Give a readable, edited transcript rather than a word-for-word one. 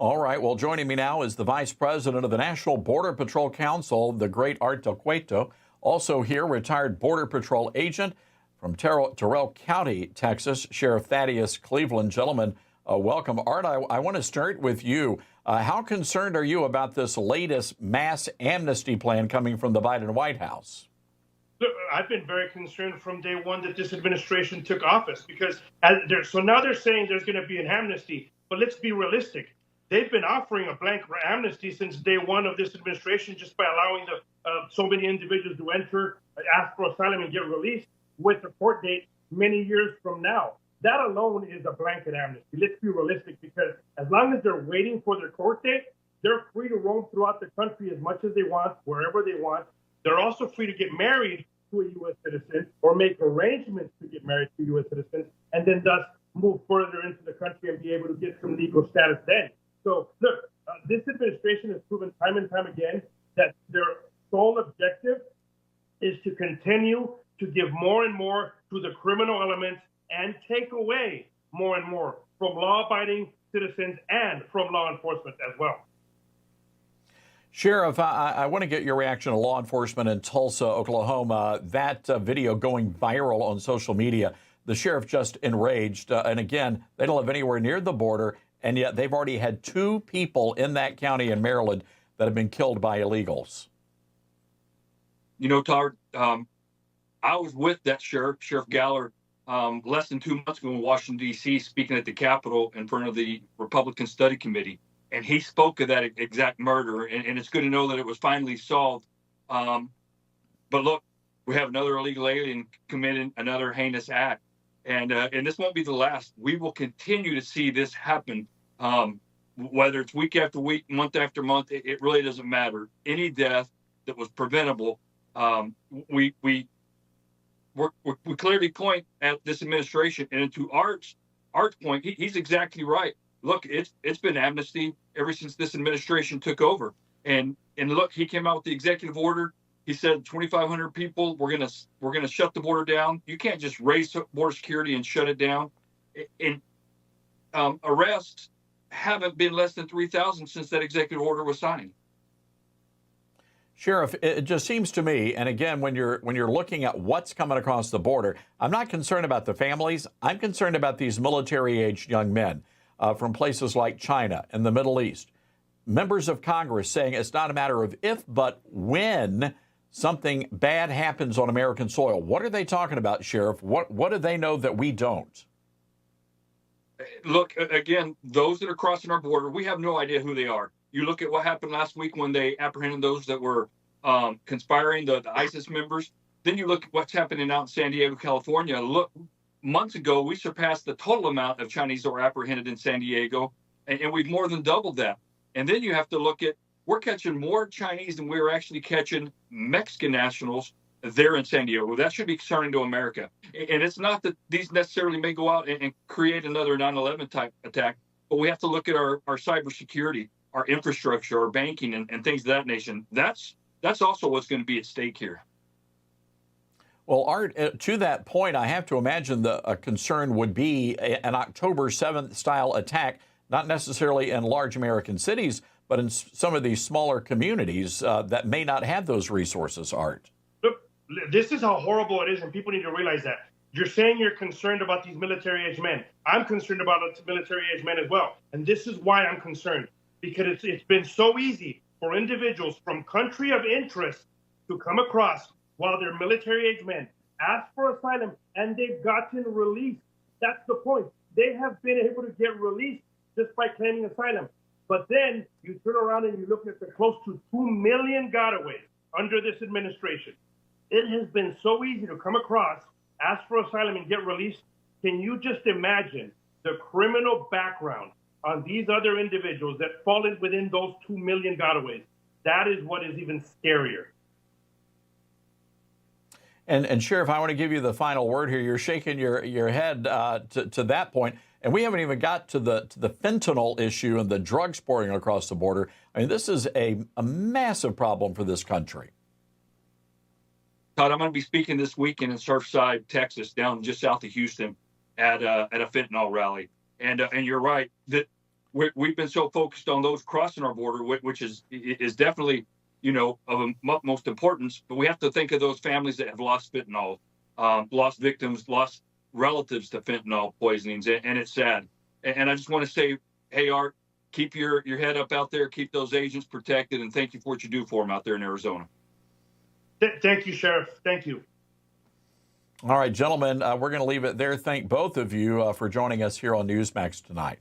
All right. Well, joining me now is the Vice President of the National Border Patrol Council, the great Art Del Cueto. Also here, retired Border Patrol agent from Terrell County, Texas, Sheriff Thaddeus Cleveland. Gentlemen, welcome. Art, I want to start with you. How concerned are you about this latest mass amnesty plan coming from the Biden White House? Look, I've been very concerned from day one that this administration took office because so now they're saying there's going to be an amnesty, but let's be realistic. They've been offering a blanket amnesty since day one of this administration just by allowing so many individuals to enter, ask for asylum, and get released with a court date many years from now. That alone is a blanket amnesty. Let's be realistic, because as long as they're waiting for their court date, they're free to roam throughout the country as much as they want, wherever they want. They're also free to get married to a U.S. citizen or make arrangements to get married to U.S. citizens, and then thus move further into the country and be able to get some legal status then. So, look, this administration has proven time and time again that their sole objective is to continue to give more and more to the criminal elements and take away more and more from law-abiding citizens and from law enforcement as well. Sheriff, I want to get your reaction to law enforcement in Tulsa, Oklahoma. That video going viral on social media. The sheriff just enraged. And again, they don't live anywhere near the border, and yet they've already had 2 people in that county in Maryland that have been killed by illegals. You know, Todd, I was with that Sheriff Galler, less than 2 months ago in Washington, D.C., speaking at the Capitol in front of the Republican Study Committee. And he spoke of that exact murder, and it's good to know that it was finally solved. But look, we have another illegal alien committing another heinous act, and this won't be the last. We will continue to see this happen, whether it's week after week, month after month. It really doesn't matter. Any death that was preventable, we clearly point at this administration, and to Art's point, he's exactly right. Look, it's been amnesty ever since this administration took over. And look, he came out with the executive order. He said 2,500 people, we're gonna shut the border down. You can't just raise border security and shut it down. And arrests haven't been less than 3,000 since that executive order was signed. Sheriff, it just seems to me, and again, when you're looking at what's coming across the border, I'm not concerned about the families. I'm concerned about these military-aged young men from places like China and the Middle East. Members of Congress saying it's not a matter of if, but when something bad happens on American soil. What are they talking about, Sheriff? What do they know that we don't? Look, again, those that are crossing our border, we have no idea who they are. You look at what happened last week when they apprehended those that were conspiring, the ISIS members. Then you look at what's happening out in San Diego, California. Look, months ago, we surpassed the total amount of Chinese that were apprehended in San Diego, and we've more than doubled that. And then you have to look at, we're catching more Chinese than we're actually catching Mexican nationals there in San Diego. That should be concerning to America. And it's not that these necessarily may go out and create another 9/11 type attack, but we have to look at our cybersecurity, our infrastructure, our banking, and things of that nation. That's also what's going to be at stake here. Well, Art, to that point, I have to imagine a concern would be an October 7th style attack, not necessarily in large American cities, but in some of these smaller communities that may not have those resources, Art. Look, this is how horrible it is, and people need to realize that. You're saying you're concerned about these military-aged men. I'm concerned about military-aged men as well, and this is why I'm concerned, because it's been so easy for individuals from country of interest to come across while they're military-aged men, ask for asylum, and they've gotten released. That's the point. They have been able to get released just by claiming asylum. But then you turn around and you look at the close to 2 million gotaways under this administration. It has been so easy to come across, ask for asylum, and get released. Can you just imagine the criminal background on these other individuals that fall within those 2 million gotaways? That is what is even scarier. And Sheriff, I want to give you the final word here. You're shaking your head to that point, and we haven't even got to the fentanyl issue and the drugs pouring across the border. I mean, this is a massive problem for this country. Todd, I'm going to be speaking this weekend in Surfside, Texas, down just south of Houston, at a fentanyl rally. And you're right that we've been so focused on those crossing our border, which is definitely, of utmost importance. But we have to think of those families that have lost fentanyl, lost victims, lost relatives to fentanyl poisonings, and it's sad. And I just want to say, hey, Art, keep your head up out there, keep those agents protected, and thank you for what you do for them out there in Arizona. Thank you, Sheriff. Thank you. All right, gentlemen, we're going to leave it there. Thank both of you for joining us here on NewsMax tonight.